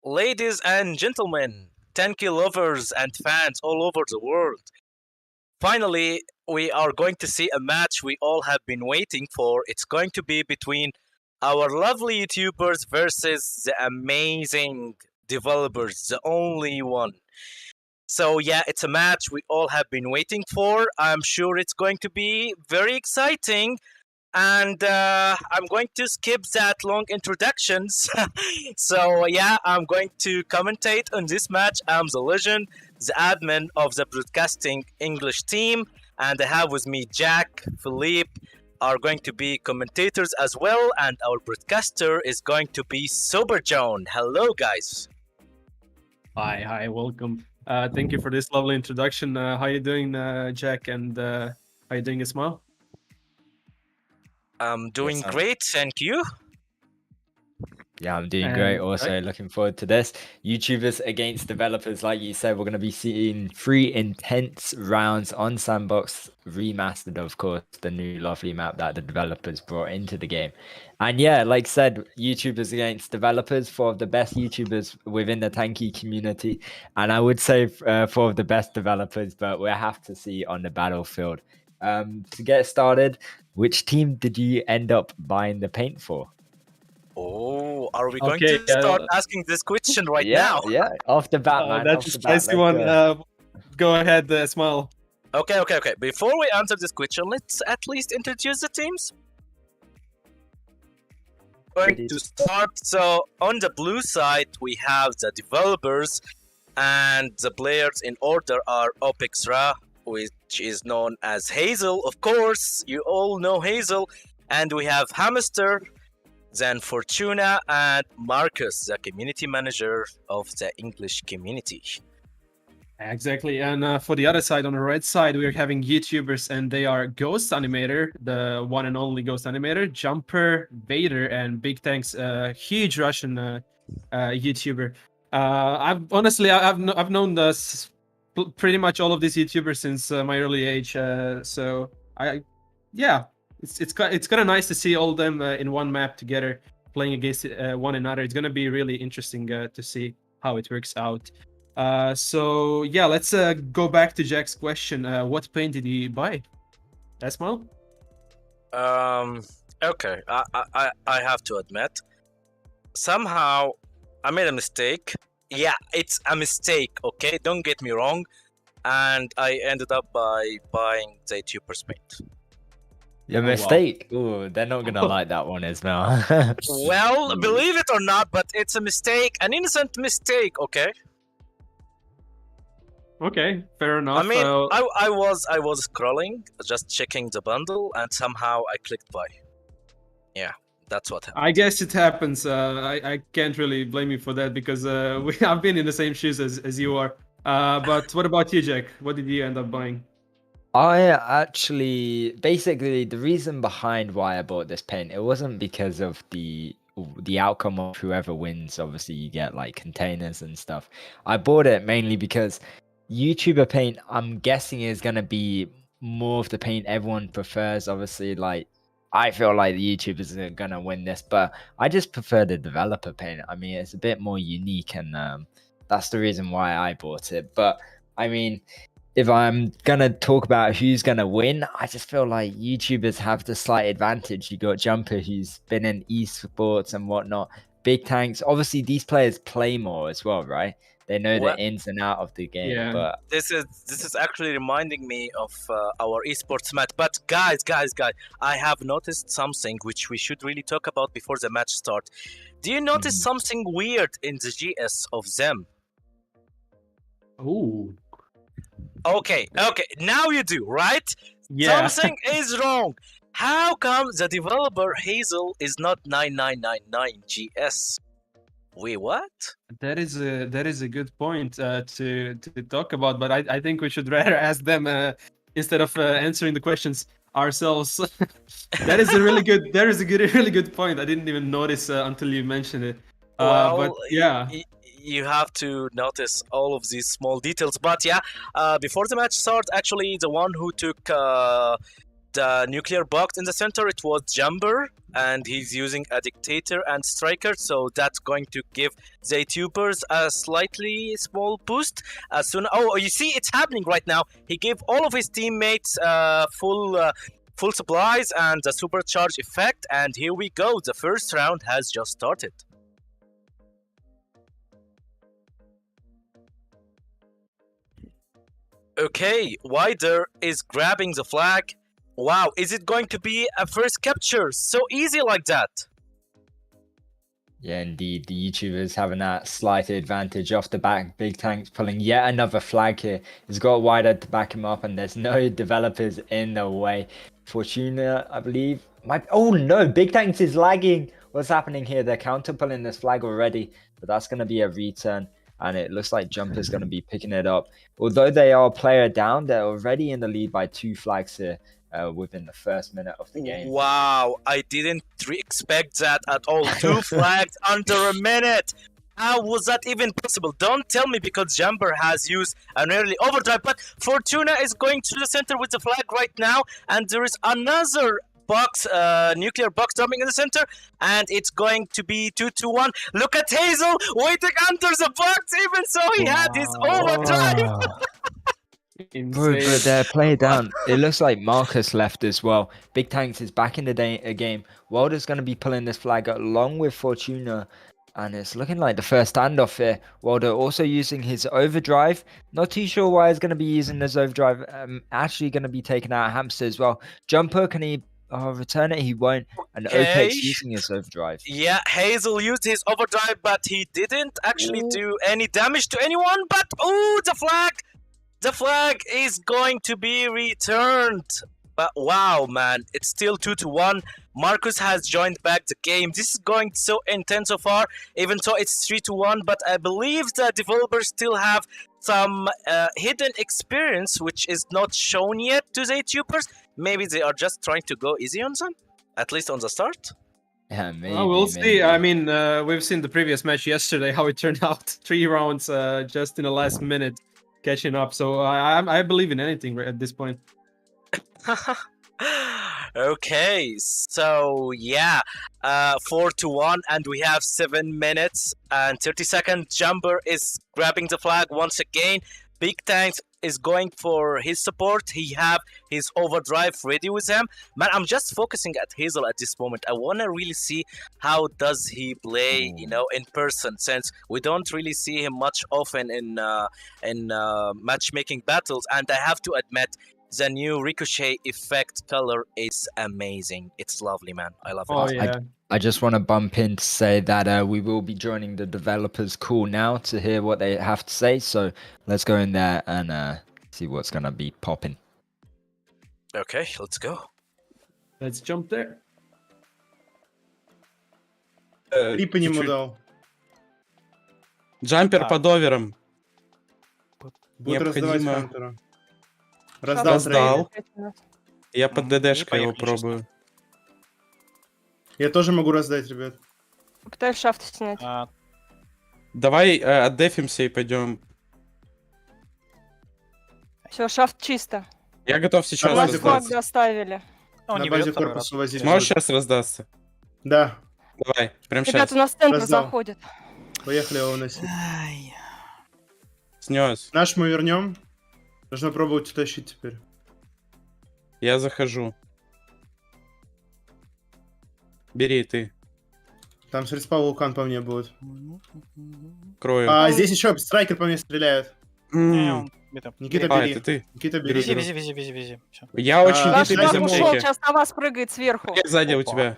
Ladies and gentlemen, Tanki lovers and fans all over the world. Finally, we are going to see a match we all have been waiting for. It's going to be between our lovely YouTubers versus the amazing developers, the only one. So, yeah, it's a match we all have been waiting for. I'm sure it's going to be very exciting. And I'm going to skip that long introductions. So yeah, I'm going to commentate on this match. I'm the legend, the admin of the broadcasting English team, and I have with me Jack, Philippe, are going to be commentators as well, and our broadcaster is going to be Sober Joan. Hello, guys. Hi, welcome. Thank you for this lovely introduction. How you doing, Jack? And how you doing, Ismail? I'm doing Yes, great, thank you. Yeah, I'm doing great. And Also, looking forward to this. YouTubers against developers. Like you said, we're going to be seeing 3 intense rounds on Sandbox, remastered, of course, the new lovely map that the developers brought into the game. And yeah, like said, YouTubers against developers, 4 of the best YouTubers within the Tanki community. And I would say 4 of the best developers, but we'll have to see on the battlefield. To get started, which team did you end up buying the paint for? Oh, are we going Okay, to start asking this question right now? Yeah, off the bat, man. that's off a the bat, spicy let's one. go. Go ahead, Ismail. Okay. Before we answer this question, let's at least introduce the teams. Going to start. So on the blue side, we have the developers, and the players in order are Opex Ra, which is known as Hazel. Of course, you all know Hazel. And we have Hamster, then Fortuna, and Marcus, the community manager of the English community. Exactly. And for the other side, on the red side, we're having YouTubers, and they are Ghost Animator, the one and only Ghost Animator, Jumper, Vader, and Big Thanks, huge Russian YouTuber. I've known this pretty much all of these YouTubers since my early age. It's kind of nice to see all of them in one map together, playing against one another. It's gonna be really interesting to see how it works out. So yeah, let's go back to Jack's question. What paint did you buy? Esmal? Okay. I have to admit, somehow I made a mistake. Yeah, it's a mistake. Okay, don't get me wrong. And I ended up by buying the YouTubers paint. Your mistake. Wow. Ooh, they're not gonna like that one, Ismail. Well, believe it or not, but it's a mistake, an innocent mistake. Okay. Okay, fair enough. I mean, I was scrolling, just checking the bundle, and somehow I clicked buy. Yeah, that's what happened. I guess it happens. I can't really blame you for that because I've been in the same shoes as you are. But what about you, Jack? What did you end up buying? I actually, basically, the reason behind why I bought this paint, it wasn't because of the outcome of whoever wins. Obviously, you get like containers and stuff. I bought it mainly because YouTuber paint, I'm guessing, is gonna be more of the paint everyone prefers. Obviously, like I feel like the YouTubers are gonna win this, but I just prefer the developer paint. I mean, it's a bit more unique, and that's the reason why I bought it. But I mean, if I'm gonna talk about who's gonna win, I just feel like YouTubers have the slight advantage. You got Jumper, who's been in esports and whatnot. Big Tanks. Obviously, these players play more as well, right? They know the ins and out of the game. Yeah. But this is actually reminding me of our esports match. But guys, I have noticed something which we should really talk about before the match starts. Do you notice something weird in the GS of them? Ooh. Okay, now you do, right? Yeah. Something is wrong. How come the developer Hazel is not 9999 GS? Wait, what? That is a good point to talk about, but I think we should rather ask them instead of answering the questions ourselves. That is a really good point. I didn't even notice until you mentioned it. But yeah. You have to notice all of these small details. But yeah, before the match starts, actually, the one who took the nuclear box in the center, it was Jumper, and he's using a dictator and striker, so that's going to give the YouTubers a slightly small boost. As soon, oh, you see, it's happening right now. He gave all of his teammates full supplies and the supercharge effect, and here we go. The first round has just started. Okay, Wider is grabbing the flag. Wow, is it going to be a first capture? So easy like that. Yeah, indeed. The YouTubers having that slight advantage off the back. Big Tank's pulling yet another flag here. He's got Wider to back him up, and there's no developers in the way. Fortuna, I believe. Oh no, Big Tanks is lagging. What's happening here? They're counter pulling this flag already, but that's going to be a return. And it looks like Jumper's going to be picking it up. Although they are a player down, they're already in the lead by 2 flags here within the first minute of the game. Wow, I didn't expect that at all. 2 flags under a minute. How was that even possible? Don't tell me because Jumper has used an early overdrive, but Fortuna is going to the center with the flag right now, and there is another box, nuclear box jumping in the center, and it's going to be 2-1. Look at Hazel waiting under the box, even so he had his overdrive. But they're playing down. It looks like Marcus left as well. Big Tanks is back in the game. Wilder's going to be pulling this flag along with Fortuna. And it's looking like the first standoff here. Wilder also using his overdrive. Not too sure why he's going to be using this overdrive. Actually going to be taking out Hamster as well. Jumper, can he return it? He won't. And Okay. Opex using his overdrive. Yeah, Hazel used his overdrive, but he didn't actually do any damage to anyone. But, oh, the flag is going to be returned. But wow, man, it's still 2-1. Marcus has joined back the game. This is going so intense so far, even though it's 3-1. But I believe the developers still have some hidden experience, which is not shown yet to the YouTubers. Maybe they are just trying to go easy on them, at least on the start. Yeah, maybe. We'll see. I mean, we've seen the previous match yesterday, how it turned out. 3 rounds just in the last minute, catching up. So I believe in anything at this point. Okay, so yeah, 4-1, and we have 7 minutes and 30 seconds. Jumper is grabbing the flag once again. Big Tanks is going for his support. He have his overdrive ready with him. Man, I'm just focusing at Hazel at this moment. I want to really see how does he play, you know, in person, since we don't really see him much often in matchmaking battles. And I have to admit, the new ricochet effect color is amazing. It's lovely, man. I love it. Oh, yeah. I just want to bump in to say that we will be joining the developers call now to hear what they have to say. So let's go in there and see what's going to be popping. Okay, let's go. Let's jump there. Рипа ему дал. Джампер под овером. Будет раздавать Необходимо. Хантера. Раздал Раздал. трейд. Я под Не ДДшкой его поехали, честно. пробую. Я тоже могу раздать, ребят. Попытаюсь шафт снять. Давай отдефимся и пойдем. Все, шафт чисто. Я готов сейчас Давай, Нас флаг раздаться. доставили. Он На не базе берет второй раз. корпуса возить. Сможешь будут. сейчас раздаться? Да. Давай, прям Ребята, сейчас. у нас центр Раздал. заходит. Поехали его уносить. Ай. Снес. Наш мы вернем. Нужно пробовать утащить теперь. Я захожу. Бери ты. Там с респа вулкан по мне будет. Крою. А здесь еще страйкер по мне стреляет. Не, М. он где-то. Никита, А, бери. это ты. Никита, Беру, бери. Вези, вези, вези, вези, вези. Всё. Я очень Наш Наш битый флаг флаг без ушел, ушел, аптеки. сейчас на вас прыгает сверху. Я сзади у Опа. тебя.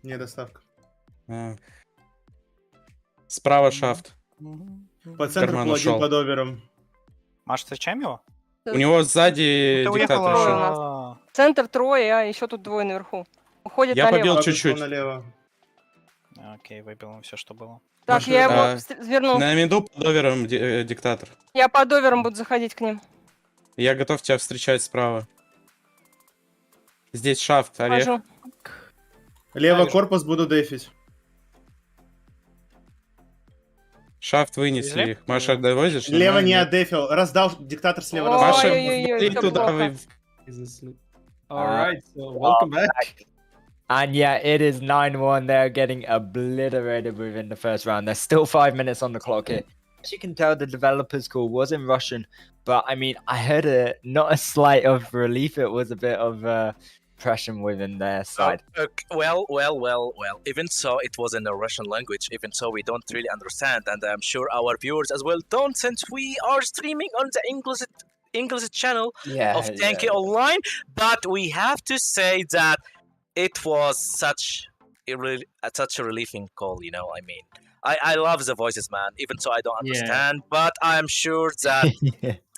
Не, доставка. А. Справа шафт. По центру Карман был один ушел. под овером. Маш, встречаем его? У него сзади Ты диктатор уехала. шел. уехала. Центр трое, а еще тут двое наверху. Уходит Я налево. побил Флаг чуть-чуть. ушел налево. Окей, выбил им все, что было. Так, Машина- я его А, верну. На меду под овером диктатор. Я под овером буду заходить к ним. Я готов тебя встречать справа. Здесь шафт, Олег. Хожу. Лево вижу. корпус буду дефить. Шафт вынесли Привезли? их. Маша, довозишь? Лево Она не нет. отдефил. Раздал, диктатор слева Ой, раздал. Маша, Ой-ой-ой, вали всё туда. плохо. He's asleep. All right, so Oh, welcome back. And yeah, it is 9-1. They're getting obliterated within the first round. There's still 5 minutes on the clock here. As you can tell, the developer's call was in Russian, but I mean, I heard not a slight of relief. It was a bit of pressure within their side. Well. Even so, it was in the Russian language. Even so, we don't really understand, and I'm sure our viewers as well don't, since we are streaming on the English channel of Tanki Online. But we have to say that it was such a relieving call. You know, I mean, I love the voices, man. Even so, I don't Yeah. understand, but I'm sure that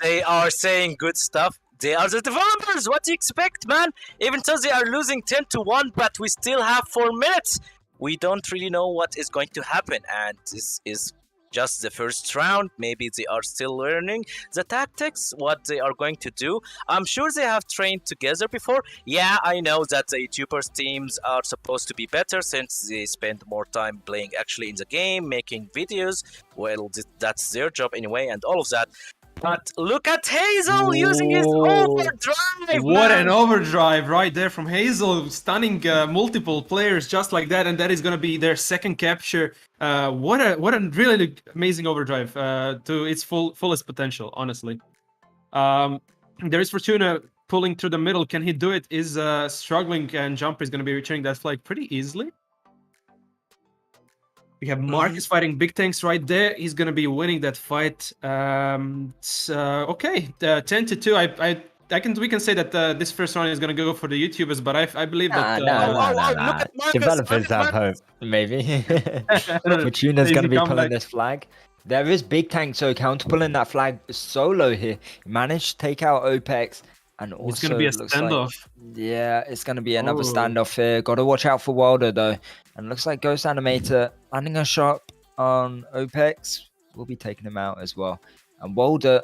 they are saying good stuff. They are the developers. What do you expect, man? Even though they are losing 10-1, but we still have 4 minutes. We don't really know what is going to happen, and this is just the first round. Maybe they are still learning the tactics, what they are going to do. I'm sure they have trained together before. Yeah, I know that the YouTubers teams are supposed to be better since they spend more time playing actually in the game, making videos. Well, that's their job anyway, and all of that. But look at Hazel using his Whoa. overdrive. What man. an overdrive right there from Hazel, stunning multiple players just like that, and that is going to be their second capture. What a really amazing overdrive to its fullest potential, honestly. There is Fortuna pulling through the middle. Can he do it? Is struggling, and Jumper is going to be returning that flag pretty easily. We have Marcus fighting big tanks right there. He's gonna be winning that fight. Okay, 10-2. We can say that this first round is gonna go for the YouTubers, but I believe that look at Marcus, Developers look at have hope, maybe. Fortuna's Easy going to be comeback. pulling this flag. There is big tank, so counter pulling that flag solo here. Managed to take out OPEX, and also It's gonna be a looks like- standoff. yeah, it's going to be another Oh. standoff here. Got to watch out for Wilder though. And looks like Ghost Animator landing a shot on OPEX will be taking him out as well. And Wilder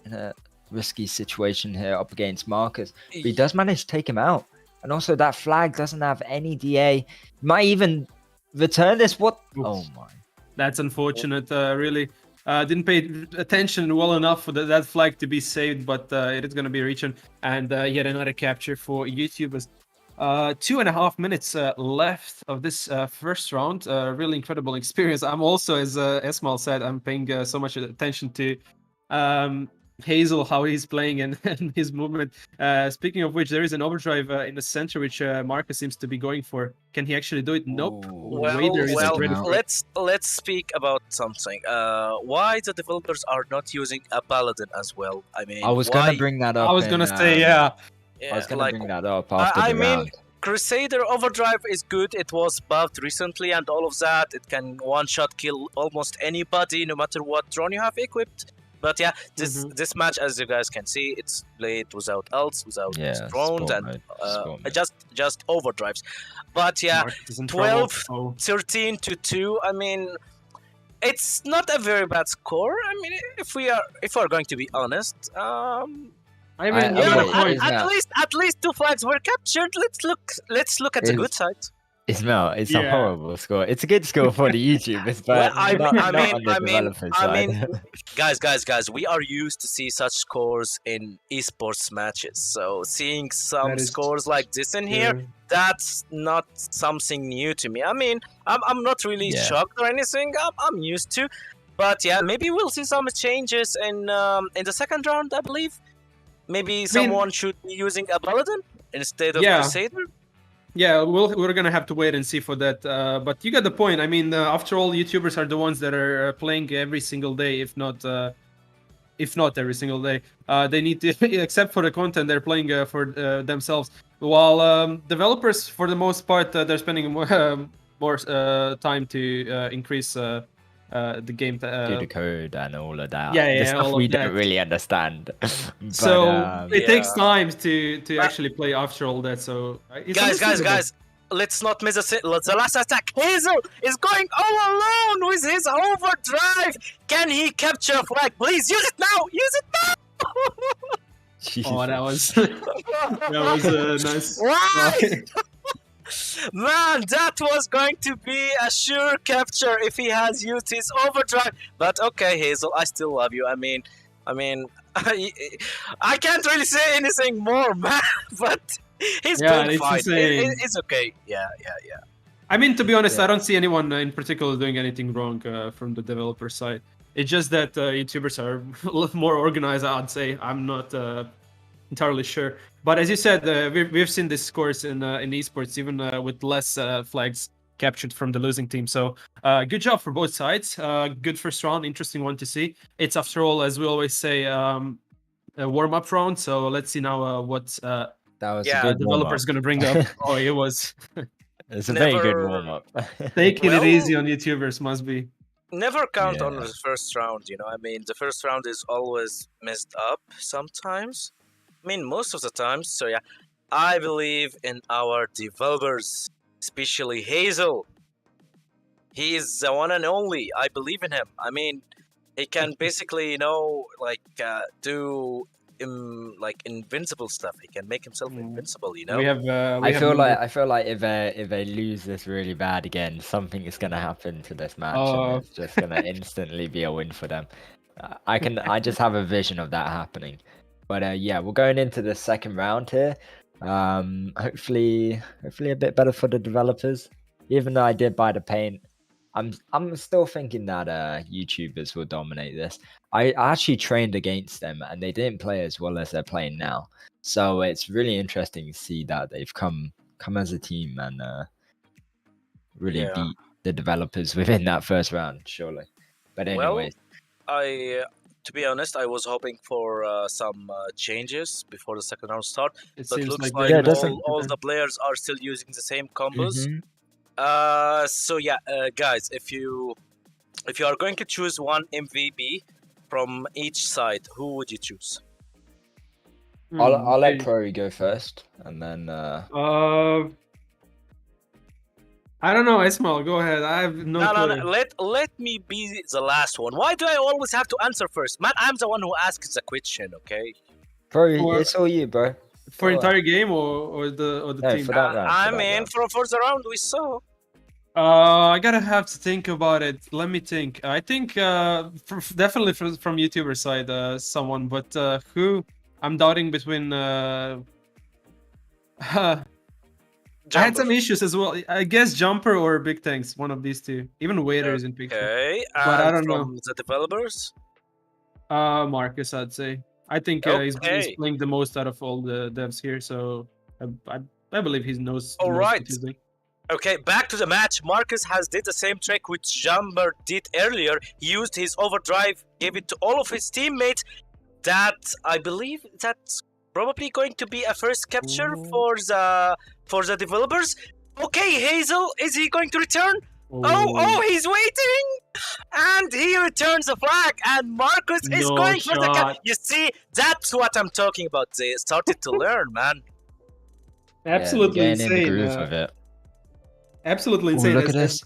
in a risky situation here up against Marcus. But he does manage to take him out. And also that flag doesn't have any DA. Might even return this. What? Oops. Oh my. That's unfortunate. Really didn't pay attention well enough for that flag to be saved, but it is going to be reaching. And yet another capture for YouTubers. 2.5 minutes left of this first round. Really incredible experience. I'm also, as Esmal said, I'm paying so much attention to Hazel, how he's playing and his movement. Speaking of which, there is an overdrive in the center, which Marcus seems to be going for. Can he actually do it? Nope. Wader is ready for it. let's speak about something. Why the developers are not using a paladin as well? I mean, I was why? going to bring that up. I was in, gonna say, yeah. I was going like, to bring that up after I the mean, round. Crusader Overdrive is good. It was buffed recently and all of that. It can one-shot kill almost anybody, no matter what drone you have equipped. But yeah, this match, as you guys can see, it's played without ults, without drones, and just overdrives. But yeah, Marcus is in 12, trouble, 13-2. I mean, it's not a very bad score. I mean, if we are going to be honest, I mean, I- you got a wait, point. Ismail. at least 2 flags were captured. Let's look at the good side. Ismail, it's Yeah. a horrible score. It's a good score for the YouTubers, Well, but I not mean- on the developers side. Guys, we are used to see such scores in esports matches. So seeing some That is scores like this in here, that's not something new to me. I mean, I'm not really Yeah. shocked or anything. I'm used to. But yeah, maybe we'll see some changes in the second round, I believe. Maybe someone should be using a paladin instead of Crusader. Yeah, we're gonna have to wait and see for that. But you got the point. I mean, after all, YouTubers are the ones that are playing every single day, if not every single day. They need to, except for the content, they're playing for themselves. While developers, for the most part, they're spending more time to increase the game. Do the code and all of that. Yeah, the stuff all we of don't that. really understand. So it takes Yeah. time to actually play after all that. So it's understandable. Guys, let's not miss the last attack. Hazel is going all alone with his overdrive. Can he capture a flag? Please use it now. Use it now. Oh, that was that was nice. Why? Man, that was going to be a sure capture if he has used his overdrive. But okay, Hazel, I still love you. I mean, I can't really say anything more, man. But he's Yeah, doing it's fine. insane. It's okay. Yeah. I mean, to be honest, Yeah. I don't see anyone in particular doing anything wrong from the developer side. It's just that YouTubers are a little more organized, I'd say. I'm not entirely sure. But as you said, we've seen this scores in esports, even with less flags captured from the losing team. So good job for both sides. Good first round, interesting one to see. It's, after all, as we always say, a warm-up round. So let's see now what That was Yeah, a good developer's going to bring up. Oh, it was It's a very good Never- warm up. taking Well- it easy on YouTubers, must be. never count on Yeah. the first round. I mean, the first round is always messed up sometimes. I mean, most of the times. So yeah, I believe in our developers, especially Hazel. He is the one and only. I believe in him. I mean, he can basically, do like invincible stuff. He can make himself Mm. invincible. We have. I feel like if they lose this really bad again, something is gonna happen to this match, Oh. and it's just gonna instantly be a win for them. I just have a vision of that happening. But yeah, we're going into the second round here. Hopefully a bit better for the developers. Even though I did buy the paint, I'm still thinking that YouTubers will dominate this. I actually trained against them and they didn't play as well as they're playing now. So it's really interesting to see that they've come as a team and really Yeah. beat the developers within that first round, surely. But anyways, To be honest, I was hoping for some changes before the second round start. It But seems looks like like Yeah, it doesn't- all the players are still using the same combos. mhm. So yeah, guys, if you are going to choose one MVP from each side, who would you choose? I'll let Pro go first, and then I don't know, Ismail. Go ahead. I have no clue. No. Let me be the last one. Why do I always have to answer first? Man, I'm the one who asks the question, okay? Pro, For- it's all you, bro. For Go on. entire game or the No, team. for that round. I for that mean, round. for the round we saw. I gotta have to think about it. Let me think. I think definitely from YouTuber side, someone. But who? I'm doubting between. I had some Jumper. issues as well. I guess Jumper or Big Tanks, one of these two. Even Wader is in picture. Okay, But I and don't know. from the developers? Marcus, I'd say. I think he's Okay. playing the most out of all the devs here, so I believe he knows. All knows right. what he's doing. Okay, back to the match. Marcus has did the same trick which Jumper did earlier. He used his overdrive, gave it to all of his teammates. That, I believe, that's probably going to be a first capture for the developers. Okay, Hazel, is he going to return? Oh, he's waiting! And he returns the flag, and Marcus is No going for the cap. shot. You see, that's what I'm talking about. They started to learn, man. Absolutely yeah, getting in the insane. groove of it. Absolutely Ooh, insane. look at this.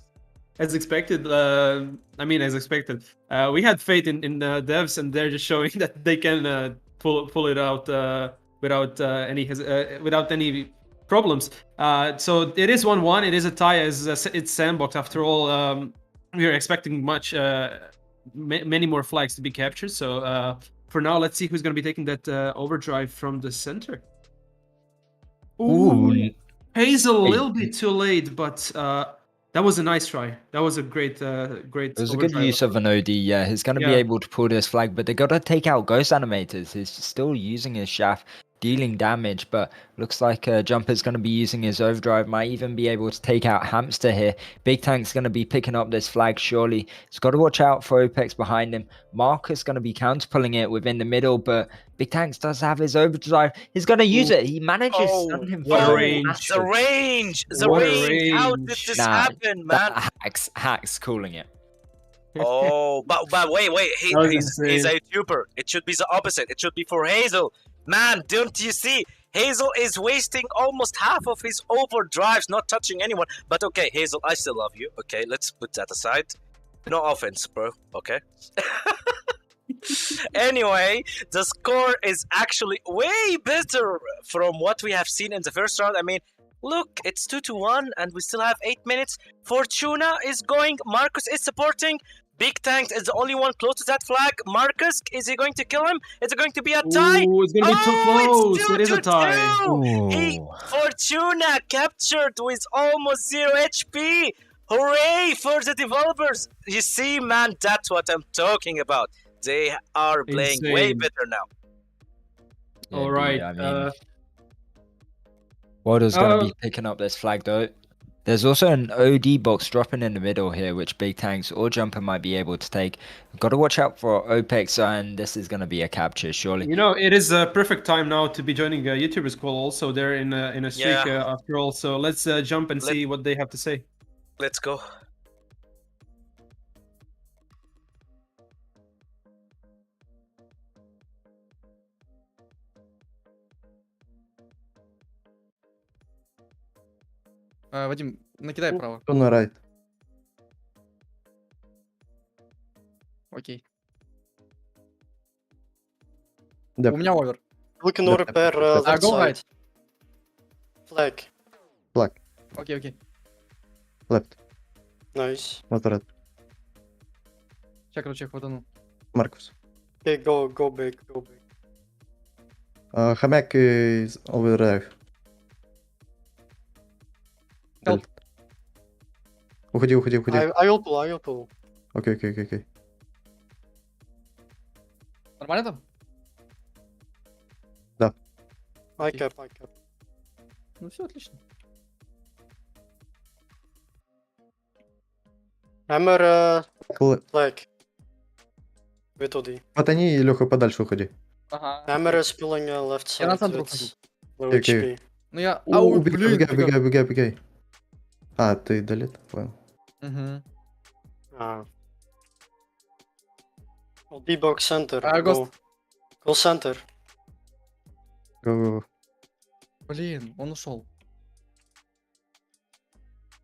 As expected. As expected. We had faith in devs, and they're just showing that they can pull it out without any problems. So it is 1-1. It is a tie as it's sandbox. After all, we are expecting many more flags to be captured. So for now, let's see who's going to be taking that overdrive from the center. Ooh, Hazel a little bit too late, but that was a nice try. That was a great. it was a good overdrive. use of an OD. Yeah, he's going to be Yeah. able to pull this flag, but they got to take out Ghost Animators. He's still using his shaft, dealing damage, but looks like Jumper's going to be using his overdrive. Might even be able to take out Hamster here. Big Tank's going to be picking up this flag, surely. He's got to watch out for Opex behind him. Marcus going to be counter-pulling it within the middle, but Big Tanks does have his overdrive. He's going to use it. He manages to stun him what a for range. The range! The What a range! How did range. this Nah, happen, man? Hacks calling it. Oh, but wait, That was he's insane. a YouTuber. It should be the opposite. It should be for Hazel. Man, don't you see? Hazel is wasting almost half of his overdrives, not touching anyone. But okay, Hazel, I still love you. Okay, let's put that aside. No offense, bro. Okay. Anyway, the score is actually way better from what we have seen in the first round. I mean, Look, it's 2-1, and we still have 8 minutes. Fortuna is going. Marcus is supporting. Big Tank is the only one close to that flag. Marcus, is he going to kill him? Is it going to be a tie? Ooh, it's gonna be too close. It's It is a tie. 2-2. Ooh. Fortuna captured with almost 0 HP. Hooray for the developers. You see, man, that's what I'm talking about. They are playing way Insane. better now. Yeah, All indeed, right. I mean, Waldo's going to be picking up this flag though. There's also an OD box dropping in the middle here, which Big Tanks or Jumper might be able to take. Got to watch out for OPEX, and this is going to be a capture, surely. You know, it is a perfect time now to be joining YouTubers call. Also, they're in a streak after all. So let's jump and see what they have to say. Let's go. Вадим, накидай право. Кто на райт? Окей. Да. У меня овер. Looking Да. to repair left Go side. right. Flag. Флаг. Окей, окей. Лепт. Nice. Моторед. Сейчас, короче, хватану. Маркус. Okay, go big, go big. Хомяк is over there. Help. Уходи, уходи, уходи. I will pull, I will pull. Окей, окей, окей, окей. Нормально там? I cap, I cap. Ну все, отлично. Hammer Кл- flag. With OD. Мотани и Леха подальше уходи. Ага. Hammer is pulling left Я на side центр with ухожу. low Окей, HP. окей. Ну я... Ау, Убегай, блин, убегай, фига. убегай, убегай, убегай. А, ты долет? Понял. Мгм. OD box center. Ghost. Go center. Го-го-го. Блин, он ушел.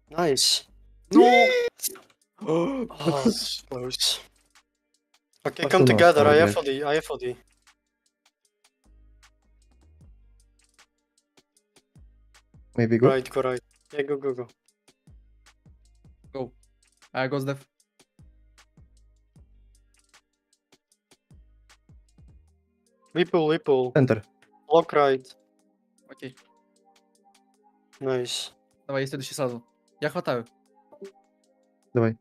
Nice. No! Oh, close. Okay, come Пошел together. I have нахуй, OD, I have OD. Maybe go. Right, go right. Yeah, go, go, go. Go. Ghost dev. We pull. Центр. Block right. Окей. Nice. Давай, я следующий сразу. Я хватаю. Давай.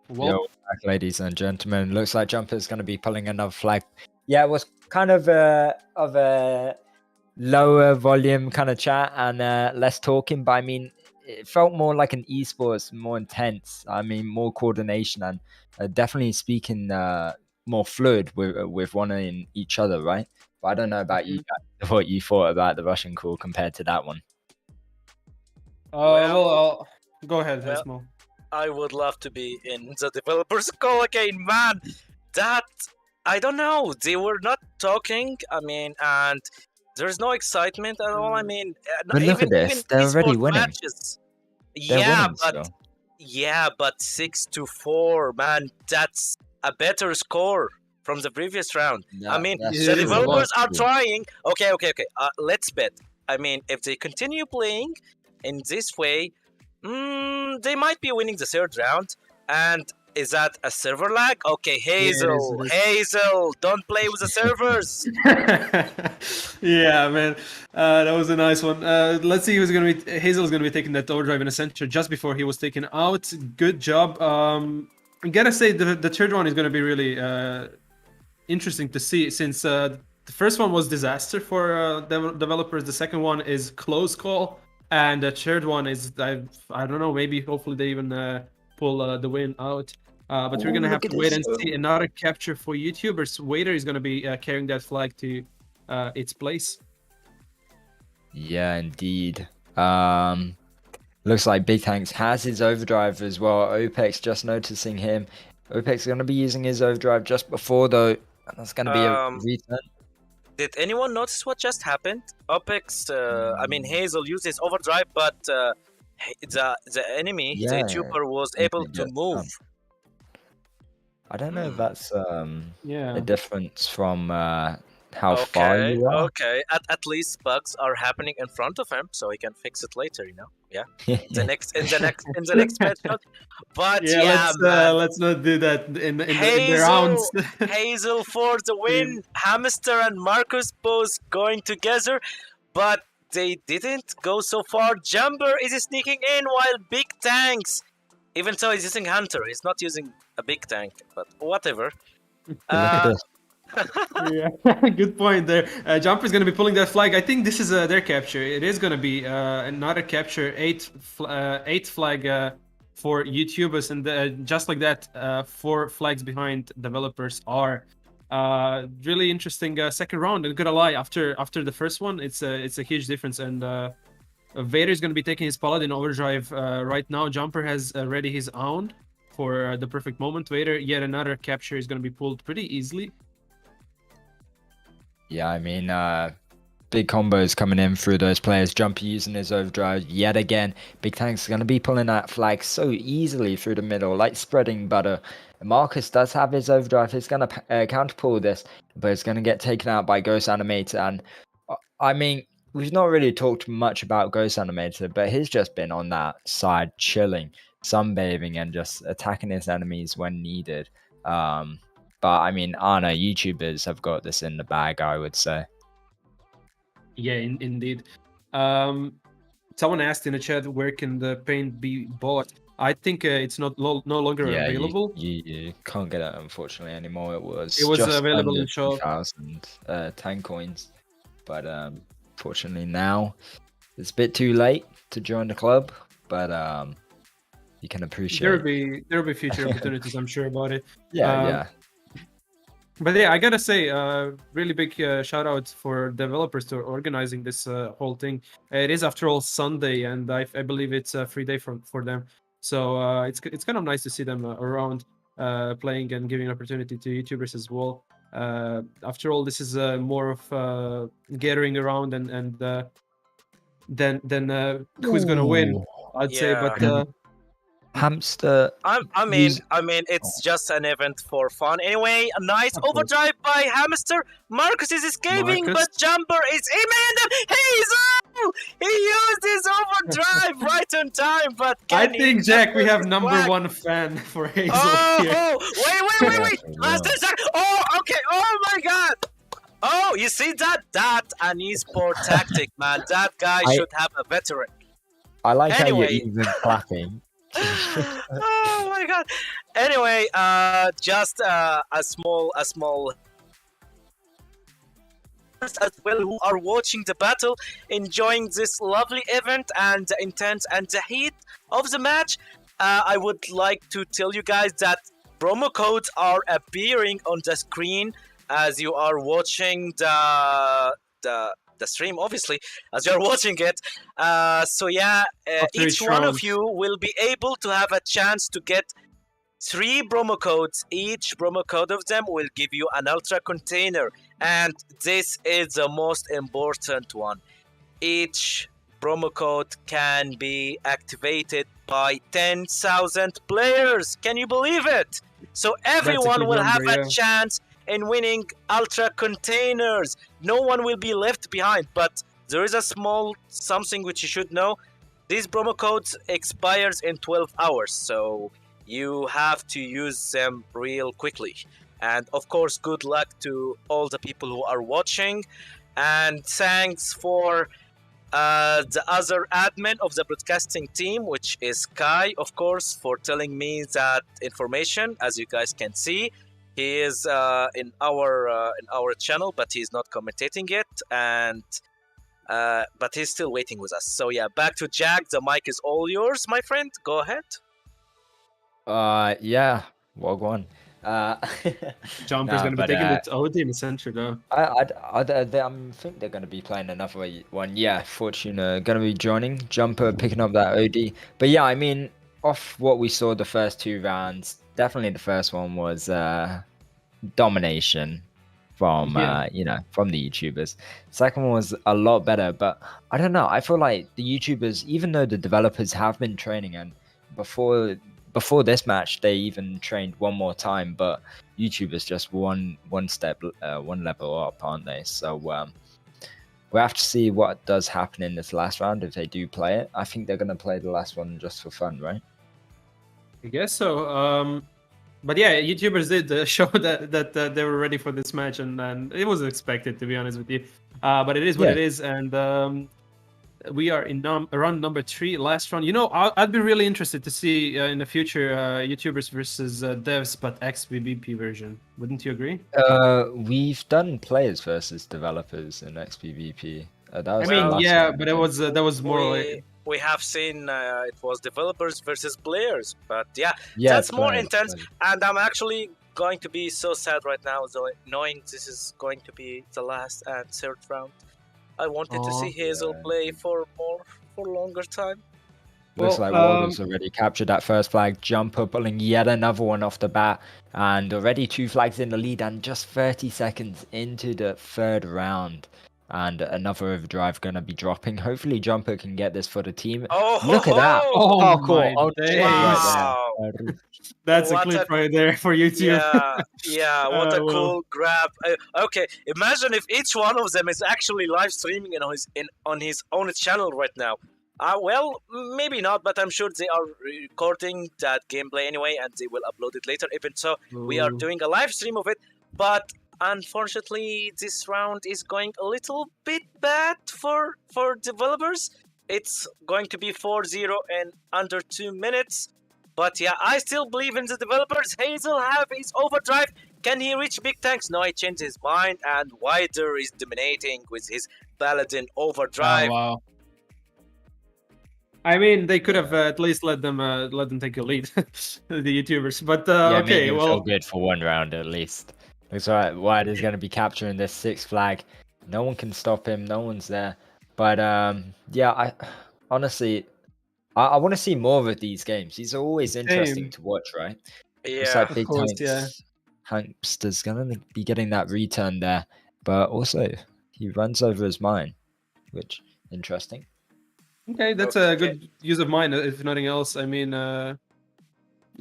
Well, Back, ladies and gentlemen. Looks like Jumper's going to be pulling another flag. Yeah, it was kind of a lower volume kind of chat and less talking, but I mean, it felt more like an esports, more intense. I mean, more coordination and definitely speaking more fluid with one in each other, right? But I don't know about you guys, what you thought about the Russian call compared to that one. well, go ahead, well, Esmo. I would love to be in the developers call again, man. That I don't know. They were not talking. I mean, and there's no excitement at all. I mean, But look at this, they're already esport winning. Matches. They're Yeah, winning but still. yeah, but 6-4, man. That's a better score from the previous round. I mean, that's the true. developers are True. trying. Okay. Let's bet. I mean, if they continue playing in this way, they might be winning the third round. And is that a server lag? Okay, Hazel, it is. Hazel, don't play with the servers. Yeah, man, that was a nice one. Let's see who's gonna be. Hazel's gonna be taking that overdrive in a center just before he was taken out. Good job. I gotta say the third one is gonna be really interesting to see since the first one was disaster for developers. The second one is close call, and the third one is I don't know. Maybe hopefully they even pull the win out. But we're gonna have to wait and see another capture for YouTubers. Waiter is gonna be carrying that flag to its place. Yeah, indeed. Looks like Big Tanks has his overdrive as well. OPEX just noticing him. OPEX is going to be using his overdrive just before, though. And that's going to be a return. Did anyone notice what just happened? OPEX, I mean Hazel used his overdrive, but the enemy, the Yeah, YouTuber, was able to just move. I don't know if that's Yeah. a difference from how far Okay, you are. okay. At least bugs are happening in front of him, so he can fix it later. Yeah. In the next patch note. But Yeah, yeah, man. let's not do that in the rounds. Hazel for the win. Hamster and Marcus both going together, but they didn't go so far. Jumper is sneaking in while Big Tanks. Even so, he's using Hunter. He's not using a big tank, but whatever. Look at Uh, this. Yeah, good point there. Jumper's gonna be pulling that flag. I think this is their capture. It is gonna be another capture, eight flag for YouTubers, and just like that, 4 flags behind developers are really interesting second round. I'm gonna lie, after the first one, it's a huge difference, and Vader is gonna be taking his Paladin overdrive right now. Jumper has ready his own for the perfect moment. Vader, yet another capture is gonna be pulled pretty easily. Yeah, I mean, big combos coming in through those players. Jumper using his overdrive yet again. Big Tank's going to be pulling that flag so easily through the middle, like spreading butter. Marcus does have his overdrive. He's going to counter pull this, but it's going to get taken out by Ghost Animator. And I mean, we've not really talked much about Ghost Animator, but he's just been on that side chilling, sunbathing, and just attacking his enemies when needed. But I mean, Anna, YouTubers have got this in the bag, I would say. Yeah, indeed. Someone asked in the chat, where can the paint be bought? I think it's no longer Yeah, available. you can't get it unfortunately anymore. It was It was just available under in shop. 2,000 10 coins, but fortunately now it's a bit too late to join the club. But you can appreciate. There will be future opportunities, I'm sure about it. Yeah. But yeah, I gotta say, really big shout out for developers to organizing this whole thing. It is, after all, Sunday, and I believe it's a free day for them. So it's kind of nice to see them around playing and giving opportunity to YouTubers as well. After all, this is more of gathering around and then who's gonna win, I'd say. But Yeah. Hamster. I mean, it's just an event for fun. Anyway, a nice Of course. overdrive by Hamster. Marcus is escaping, Marcus. but Jumper is aiming. Hazel! He used his overdrive right on time, but I can he think, Jack, we get have his number flag? 1 fan for Hazel here. Oh, wait. Last second. Oh, okay. Oh my God. Oh, you see that? That an esport tactic, man. That guy should have a veteran. I like how Anyway. you're even clapping. Oh my God. Anyway, just a small as well who are watching the battle, enjoying this lovely event and the intent and the heat of the match. I would like to tell you guys that promo codes are appearing on the screen as you are watching the stream, obviously, as you're watching it. So yeah, After each each one of round. you will be able to have a chance to get 3 promo codes. Each promo code of them will give you an ultra container, and this is the most important one. Each promo code can be activated by 10,000 players. Can you believe it? So everyone big will number, have yeah. a chance in winning ultra containers. No one will be left behind. But there is a small something which you should know. These promo codes expires in 12 hours, so you have to use them real quickly. And of course, good luck to all the people who are watching. And thanks for the other admin of the broadcasting team, which is Kai, of course, for telling me that information. As you guys can see, he is in our channel, but he's not commentating it, and but he's still waiting with us. So yeah, back to Jack. The mic is all yours, my friend. Go ahead. Yeah, Wagwan. Jumper's gonna be taking it OD in the center though. I think they're going to be playing another one. Yeah, Fortuna going to be joining. Jumper picking up that OD. But yeah, I mean, off what we saw the first 2 rounds, definitely the first one was domination from from the YouTubers. Second one was a lot better, but I don't know. I feel like the YouTubers, even though the developers have been training and before before this match, they even trained one more time, but YouTubers just one level up, aren't they? So we'll have to see what does happen in this last round if they do play it. I think they're gonna play the last one just for fun, right? I guess so. But yeah, YouTubers did show that they were ready for this match, and it was expected, to be honest with you. But it is what Yeah. it is, and we are in round number 3, last round. You know, I'd be really interested to see in the future YouTubers versus devs, but XBBP version. Wouldn't you agree? We've done players versus developers in XPVP. That I was mean, the last yeah, one. but that was more like. We have seen it was developers versus players, but yeah, Yeah, that's more players, intense. players. And I'm actually going to be so sad right now, knowing this is going to be the last and third round. I wanted to see Hazel Yeah. play for longer time. Looks Well, like Walder's already captured that first flag. Jumper pulling yet another one off the bat, and already 2 flags in the lead, and just 30 seconds into the third round. And another overdrive gonna be dropping. Hopefully, Jumper can get this for the team. Oh, Look at that! Oh Parkour my on days. chain right Wow. there. That's a What clip a- right there for YouTube. Yeah, what a Well. cool grab. Okay, imagine if each one of them is actually live streaming on his own channel right now. Well, maybe not, but I'm sure they are recording that gameplay anyway, and they will upload it later. Even so, we are Ooh. doing a live stream of it, but unfortunately, this round is going a little bit bad for developers. It's going to be 4-0 in under 2 minutes. But yeah, I still believe in the developers. Hazel have his overdrive. Can he reach big tanks? No, he changed his mind, and Wider is dominating with his Paladin overdrive. Oh, wow. I mean, they could have at least let them take a lead, the YouTubers. But Yeah, okay, made him well, feel good for one round at least. Looks like White is going to be capturing this 6th flag. No one can stop him. No one's there. But yeah, I honestly, I want to see more of these games. These are always interesting Same. to watch, right? It's Yeah, like Big course, Tanks. yeah. Hamster's going to be getting that return there. But also, he runs over his mine, which interesting. Okay, that's a good use of mine, if nothing else. I mean, a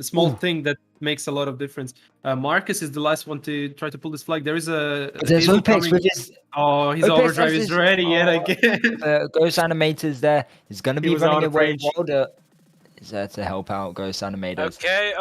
small thing that makes a lot of difference. Marcus is the last one to try to pull this flag. There is a There's Hazel Opex coming. with his Oh, his Opex overdrive has is his- ready yet oh, again. Ghost Animators there. He's going to He be was out running of away. range. Wilder is there to help out Ghost Animators.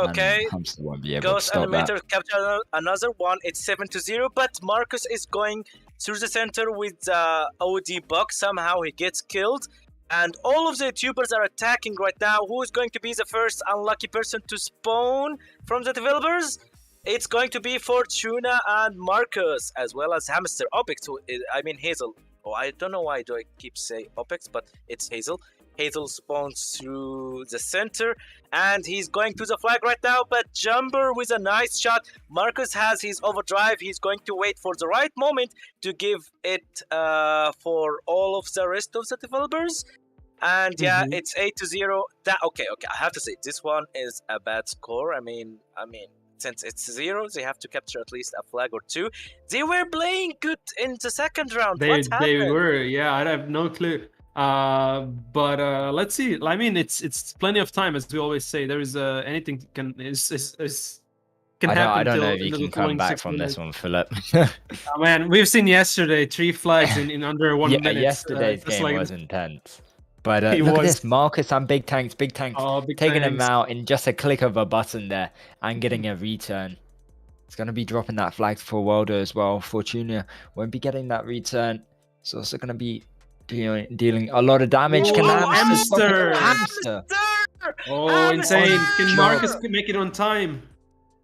okay. And Hamster won't be able Ghost to stop that. Animator captured another one. It's 7-0, but Marcus is going through the center with OD Buck. Somehow he gets killed. And all of the YouTubers are attacking right now. Who is going to be the first unlucky person to spawn from the developers? It's going to be Fortuna and Marcus, as well as Hamster. Opex, I mean Hazel. Oh, I don't know why do I keep saying Opex, but it's Hazel. Hazel spawns through the center, and he's going to the flag right now, but Jumper with a nice shot. Marcus has his overdrive. He's going to wait for the right moment to give it for all of the rest of the developers. And yeah, it's 8-0. Okay, I have to say, this one is a bad score. I mean, since it's 0, they have to capture at least a flag or 2. They were playing good in the second round. What happened? They were, yeah. I have no clue. But let's see. I mean, it's plenty of time, as we always say. There is anything can happen. I don't know till if you the can come following back 6 from this minutes. one, Philip. Oh, man, we've seen yesterday 3 flags in under 1 Yeah, minute. yesterday's just game like- was intense. But It look at was. this, Marcus and Big Tanks, Oh, big taking him thanks. out in just a click of a button there and getting a return. It's going to be dropping that flag for Welder as well. Fortuna won't be getting that return. It's also going to be dealing a lot of damage. Can Whoa, Hamster stop it? Hamster! Hamster! Oh, insane. Can Jump. Marcus make it on time?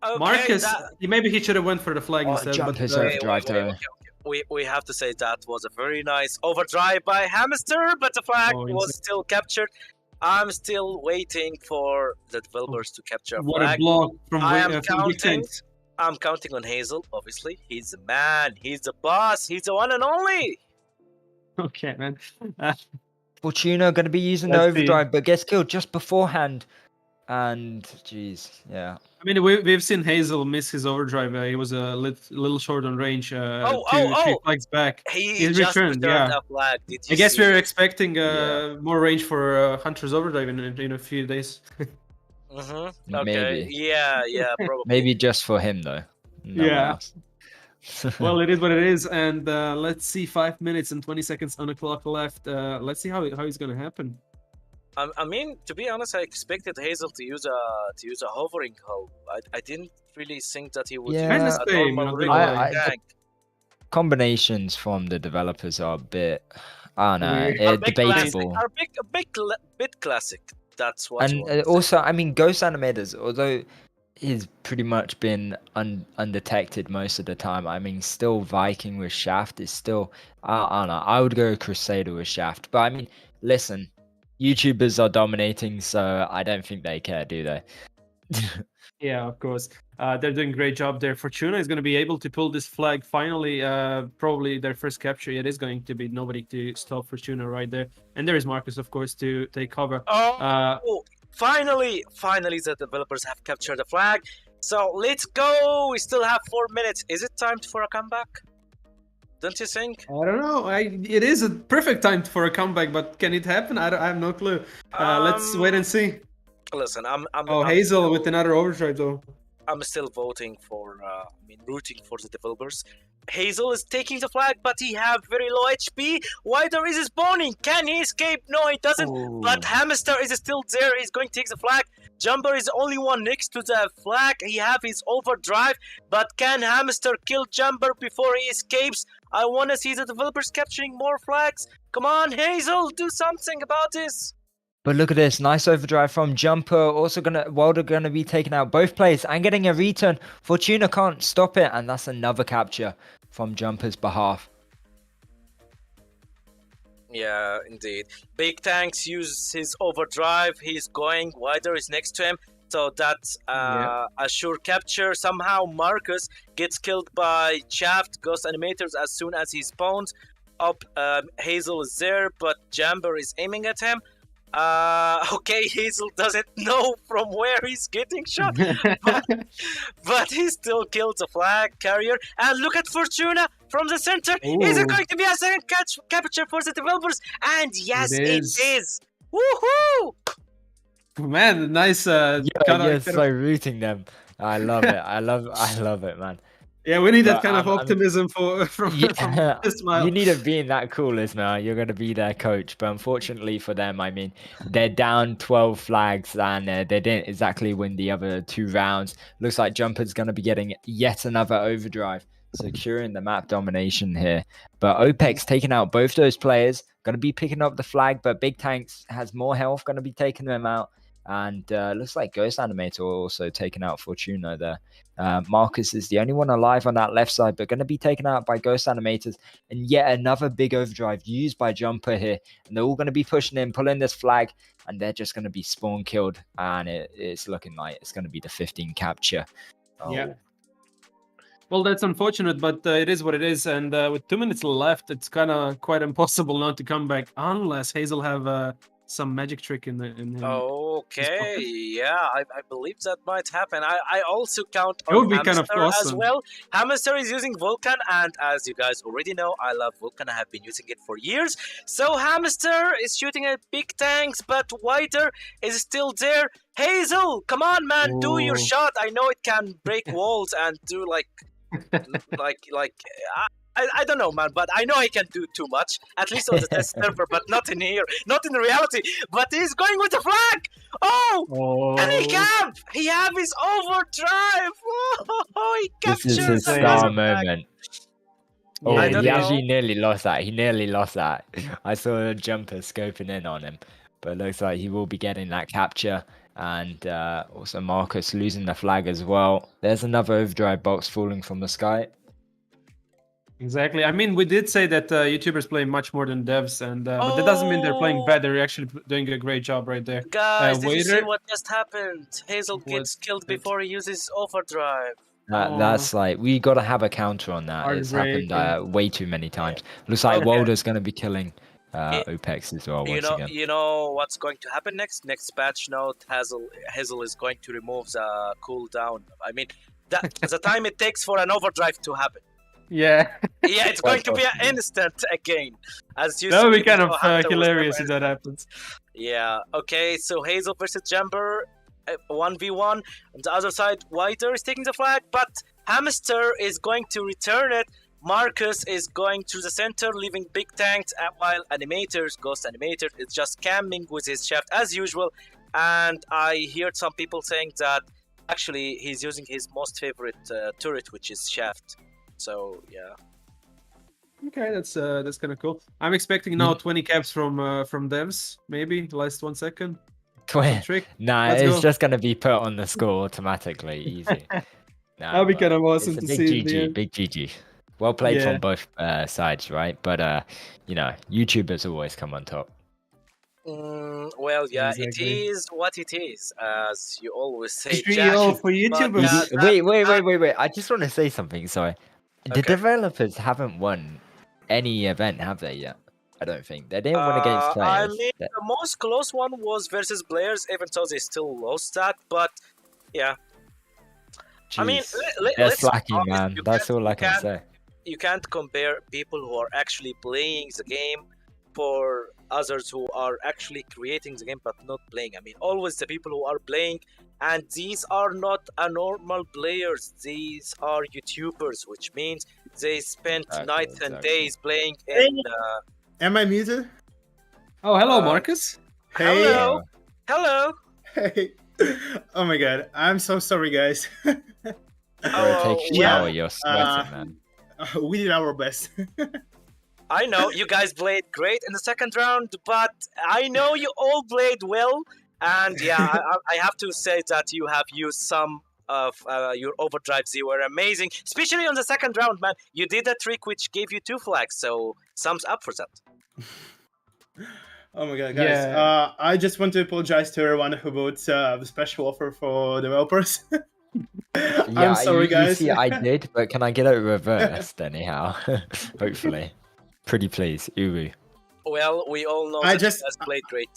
Okay, Marcus, that- maybe he should have went for the flag Oh, instead. jump But is uh, over. Overdrive though. We have to say that was a very nice overdrive by Hamster, but the flag Oh, was insane. still captured. I'm still waiting for the developers to capture a what a flag. block from I am from Big counting. Tanks. I'm counting on Hazel, obviously. He's the man. He's the boss. He's the one and only. Okay, man. Fortuna going to be using the Let's see. overdrive, but gets killed just beforehand. And, jeez, yeah. I mean, we've seen Hazel miss his overdrive. He was a little short on range. 3 flags back. He He's just returned, returned yeah. a flag. Did you I guess see we're it? expecting Yeah. more range for Hunter's overdrive in a few days. Mm-hmm. Okay. Maybe. Yeah, probably. Maybe just for him though. No one Yeah. else. Well, it is what it is, and let's see. 5 minutes and 20 seconds on the clock left. Let's see how it's gonna happen. I mean, to be honest, I expected Hazel to use a hovering hull. I didn't really think that he would Yeah. Kinda use a same, normal not regular gonna lie. tank. Combinations from the developers are a bit, I don't know, Weird. Are bit classic. debatable. Are bit classic. That's what you And want to say. also, I mean, Ghost Animators, although he's pretty much been undetected most of the time, I mean, still Viking with Shaft is still, I don't know, I would go Crusader with Shaft. But I mean, listen, YouTubers are dominating, so I don't think they care, do they? Yeah, of course. They're doing a great job there. Fortuna is going to be able to pull this flag finally. Probably their first capture. It is going to be nobody to stop Fortuna right there. And there is Marcus, of course, to take cover. Oh, finally, the developers have captured the flag. So let's go. We still have 4 minutes. Is it time for a comeback? Don't you think? I don't know. It is a perfect time for a comeback, but can it happen? I have no clue. Let's wait and see. Listen, I'm Hazel still, with another overdrive though. I'm still voting for. Rooting for the developers. Hazel is taking the flag, but he have very low HP. Wider is spawning. Can he escape? No, he doesn't. But Hamster is still there. He's going to take the flag. Jumper is the only one next to the flag. He have his overdrive, but can Hamster kill Jumper before he escapes? I want to see the developers capturing more flags. Come on, Hazel, do something about this. But look at this, nice overdrive from Jumper. Also Wilder gonna be taking out both players and getting a return. Fortuna can't stop it, and that's another capture from Jumper's behalf. Yeah, indeed. Big Tanks uses his overdrive. He's going. Wider is next to him. So that's a sure capture. Somehow Marcus gets killed by Shaft Ghost Animators as soon as he spawns up. Hazel is there, but Jumper is aiming at him. Okay, Hazel doesn't know from where he's getting shot, but he still kills the flag carrier. And look at Fortuna from the center. Is it going to be a second capture for the developers? And yes, it is. Woohoo! Man, nice. You're so rooting them. I love it. I love it, man. Yeah, we need that But kind of optimism from Ismail. You need to be in that cool, Ismail. You're going to be their coach. But unfortunately for them, I mean, they're down 12 flags and they didn't exactly win the other 2 rounds. Looks like Jumper's going to be getting yet another overdrive, securing the map domination here. But OPEX taking out both those players, going to be picking up the flag, but Big Tanks has more health, going to be taking them out. And looks like Ghost Animator also taking out Fortuna there. Marcus is the only one alive on that left side, but going to be taken out by Ghost Animators. And yet another big overdrive used by Jumper here. And they're all going to be pushing in, pulling this flag, and they're just going to be spawn killed. And it's looking like it's going to be the 15 capture. Oh. Yeah. Well, that's unfortunate, but it is what it is. And with 2 minutes left, it's kind of quite impossible not to come back unless Hazel have some magic trick in him. Okay, yeah, I believe that might happen. I also count It would on be Hamster kind of awesome. as well. Hamster is using Vulcan, and as you guys already know, I love Vulcan. I have been using it for years. So Hamster is shooting at big tanks, but Wider is still there. Hazel, come on, man, do your shot. I know it can break walls and do like I don't know, man, but I know he can do too much, at least on the test server, but not in here, not in reality. But he's going with the flag. Oh. And he camp. He have his overdrive. Oh, he captures. This is his star moment. Oh, I don't he know. actually nearly lost that. He nearly lost that. I saw a Jumper scoping in on him, but it looks like he will be getting that capture. And also Marcus losing the flag as well. There's another overdrive box falling from the sky. Exactly. I mean, we did say that YouTubers play much more than devs, and but that doesn't mean they're playing bad. They're actually doing a great job right there. Guys, did you see Waiter? what just happened? Hazel gets killed before he uses overdrive. That's like, we got to have a counter on that. It's happened way too many times. Looks like Wilder's going to be killing OPEX as well once again. You know what's going to happen next? Next patch note, Hazel is going to remove the cooldown. I mean, the time it takes for an overdrive to happen. Yeah. Yeah, it's going to be an instant again. As you That would see, be kind of afterwards, hilarious never if that happens. Yeah. Okay. So Hazel versus Jumper. 1v1. On the other side, Whiter is taking the flag, but Hamster is going to return it. Marcus is going to the center, leaving big tanks, while Ghost Animator, is just camping with his shaft as usual. And I heard some people saying that actually he's using his most favorite turret, which is shaft. So yeah. Okay, that's kind of cool. I'm expecting now 20 caps from devs. Maybe last 1 second. Some trick. Nah, Let's it's go. just gonna be put on the score automatically. Easy. Nah, That'll be but kind of awesome it's a to big see in the GG, end. big GG. Well played Yeah. from both sides, right? But you know, YouTubers always come on top. Well, yeah, Exactly. it is what it is, as you always say, 3-0 Jack. for But YouTubers. yeah, Wait. I just want to say something. Sorry, the Okay. developers haven't won any event, have they yet? I don't think they didn't win against I players. mean, the most close one was versus players, even though they still lost that. But yeah, I mean, Jeez, let's they're be slacking, honest, man. That's all I can say. you can't compare people who are actually playing the game for others who are actually creating the game but not playing. I mean, always the people who are playing, and these are not a normal players. These are YouTubers, which means they spent nights and days playing in. Am I muted? Oh, hello, Uh, Marcus. Hey. Hello. Hello. Hey. Oh my god. I'm so sorry, guys. Bro, take a yeah, shower. You're sweating, man. We did our best. I know you guys played great in the second round, but I know you all played well. And yeah, I have to say that you have used some of your overdrives. You were amazing, especially on the second round, man. You did a trick which gave you 2 flags, so thumbs up for that. Oh my god, guys. Yeah. I just want to apologize to everyone who bought the special offer for developers. I'm sorry, guys. You see, I did, but can I get it reversed anyhow? Hopefully. Pretty please, Uru. Well, we all know I that just- you guys played great.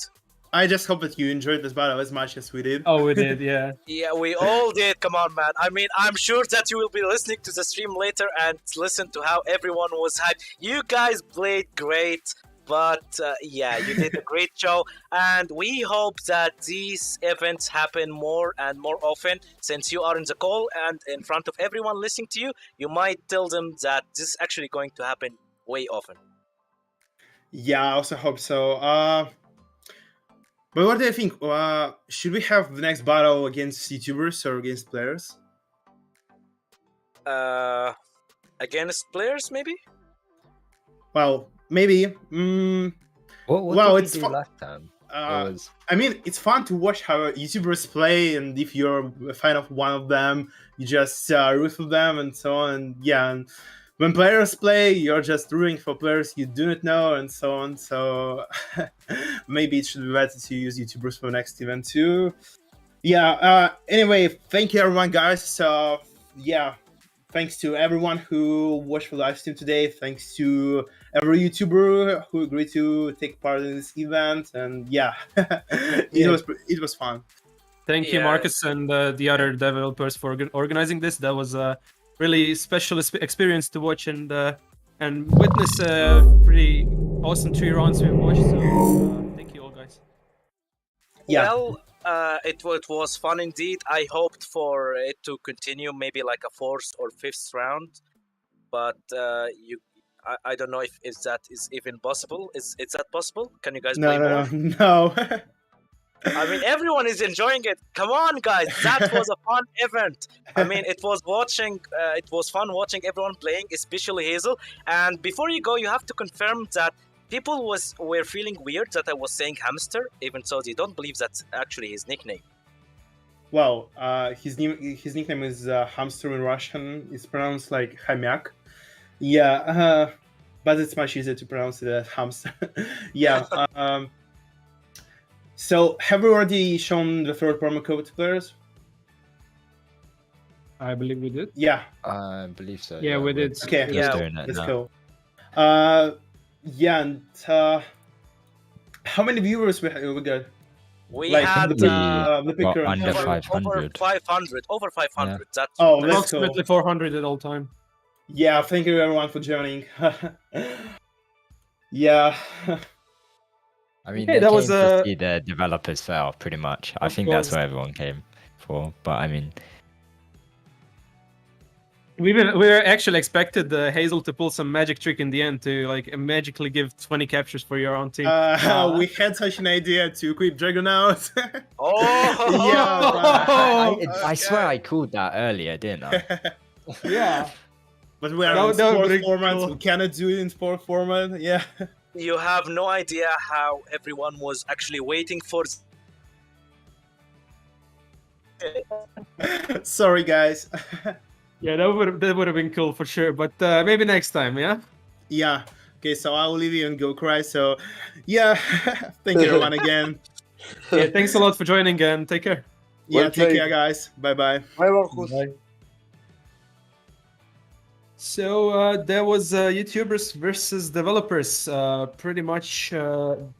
I just hope that you enjoyed this battle as much as we did. Oh, we did, yeah. Yeah, we all did. Come on, man. I mean, I'm sure that you will be listening to the stream later and listen to how everyone was hyped. You guys played great, but yeah, you did a great show. And we hope that these events happen more and more often. Since you are in the call and in front of everyone listening to you, you might tell them that this is actually going to happen way often. Yeah, I also hope so. But what do you think? Should we have the next battle against YouTubers or against players? Against players, maybe? Well, maybe. What Well, did it's we do fu- last time? I mean, it's fun to watch how YouTubers play, and if you're a fan of one of them, you just root for them and so on. And yeah, and when players play, you're just rooting for players you do not know and so on. So maybe it should be better to use YouTubers for the next event too. Yeah. Anyway, thank you everyone, guys. So yeah, thanks to everyone who watched the live stream today. Thanks to every YouTuber who agreed to take part in this event. And yeah, it was fun. Thank you, Yeah. Marcus, and the other developers for organizing this. That was a really special experience to watch and witness pretty awesome 3 rounds we watched. So thank you all, guys. Yeah. Well, it was fun indeed. I hoped for it to continue, maybe like a 4th or 5th round, but I don't know if that is even possible. Is that possible? Can you guys play more? No. I mean, everyone is enjoying it. Come on, guys, that was a fun event. I mean, it was fun watching everyone playing, especially Hazel. And before you go, you have to confirm that people were feeling weird that I was saying hamster, even though they don't believe that's actually his nickname. Well, his nickname is hamster in Russian. It's pronounced like hamyak. Yeah, but it's much easier to pronounce it as hamster. Yeah. So have we already shown the third promo code to players? I believe we did. Yeah. I believe so. Yeah, we did. Okay. Just Yeah, doing it Let's now. go. Yeah, and how many viewers we got? We Like, had the picker. under over 500. 500. Over 500. That's Oh, let's go. Approximately 400 at all time. Yeah, thank you everyone for joining. Yeah. I mean, Okay, they that came was to see the developers fail, pretty much. I Of think that's course. what everyone came for. But I mean, we were actually expected Hazel to pull some magic trick in the end to like magically give 20 captures for your own team. We had such an idea to equip Dragonaut. Oh, Yeah, but I swear okay. I called that earlier, didn't I? Yeah. but we are That in would- that would sport be formats. cool. We cannot do it in sport format. Yeah. You have no idea how everyone was actually waiting for. Sorry, guys. Yeah, that would have been cool for sure. But maybe next time, yeah. Yeah. Okay, so I'll leave you and go cry. So, yeah. Thank you, everyone, again. Yeah, thanks a lot for joining and take care. Yeah, Well take played. care, guys. Bye bye. Bye, Marcus. So there was YouTubers versus developers. Pretty much,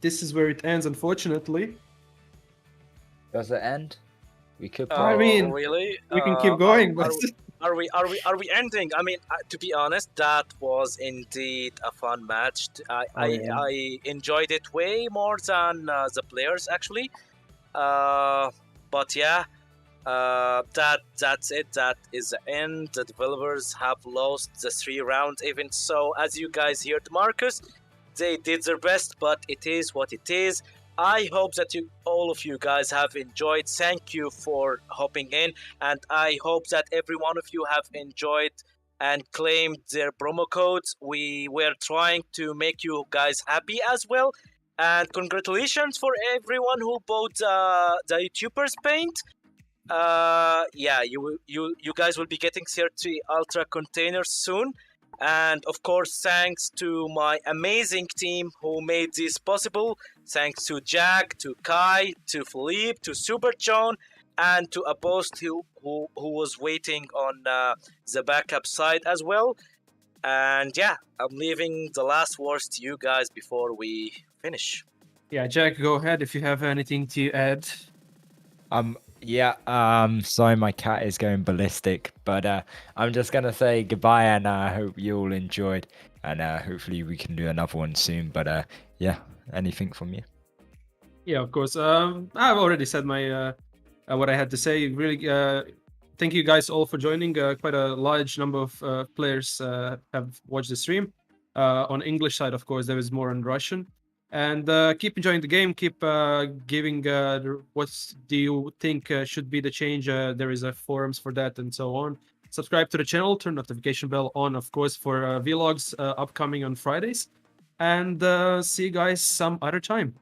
this is where it ends, unfortunately. Does it end? We could. I Oh, mean, really? We can keep going, Are, but are we ending? I mean, to be honest, that was indeed a fun match. yeah. I enjoyed it way more than the players actually. But yeah, that's it. That is the end. The developers have lost the 3 rounds event. So as you guys heard, Marcus, they did their best, but it is what it is. I hope that all of you guys have enjoyed. Thank you for hopping in, and I hope that every one of you have enjoyed and claimed their promo codes. We were trying to make you guys happy as well. And congratulations for everyone who bought the YouTubers paint. Yeah, you guys will be getting 30 Ultra containers soon. And of course, thanks to my amazing team who made this possible. Thanks to Jack, to Kai, to Philippe, to Super John, and to a post who was waiting on the backup side as well. And yeah, I'm leaving the last words to you guys before we finish. Yeah, Jack, go ahead if you have anything to add. Sorry, my cat is going ballistic, but I'm just gonna say goodbye, and I hope you all enjoyed, and hopefully we can do another one soon. But yeah, anything from you? Yeah, of course. I've already said my what I had to say. Really, thank you guys all for joining. Quite a large number of players have watched the stream. On English side, of course, there is more on Russian. And keep enjoying the game. Keep giving what do you think should be the change. There is a forums for that and so on. Subscribe to the channel. Turn notification bell on, of course, for vlogs upcoming on Fridays. And see you guys some other time.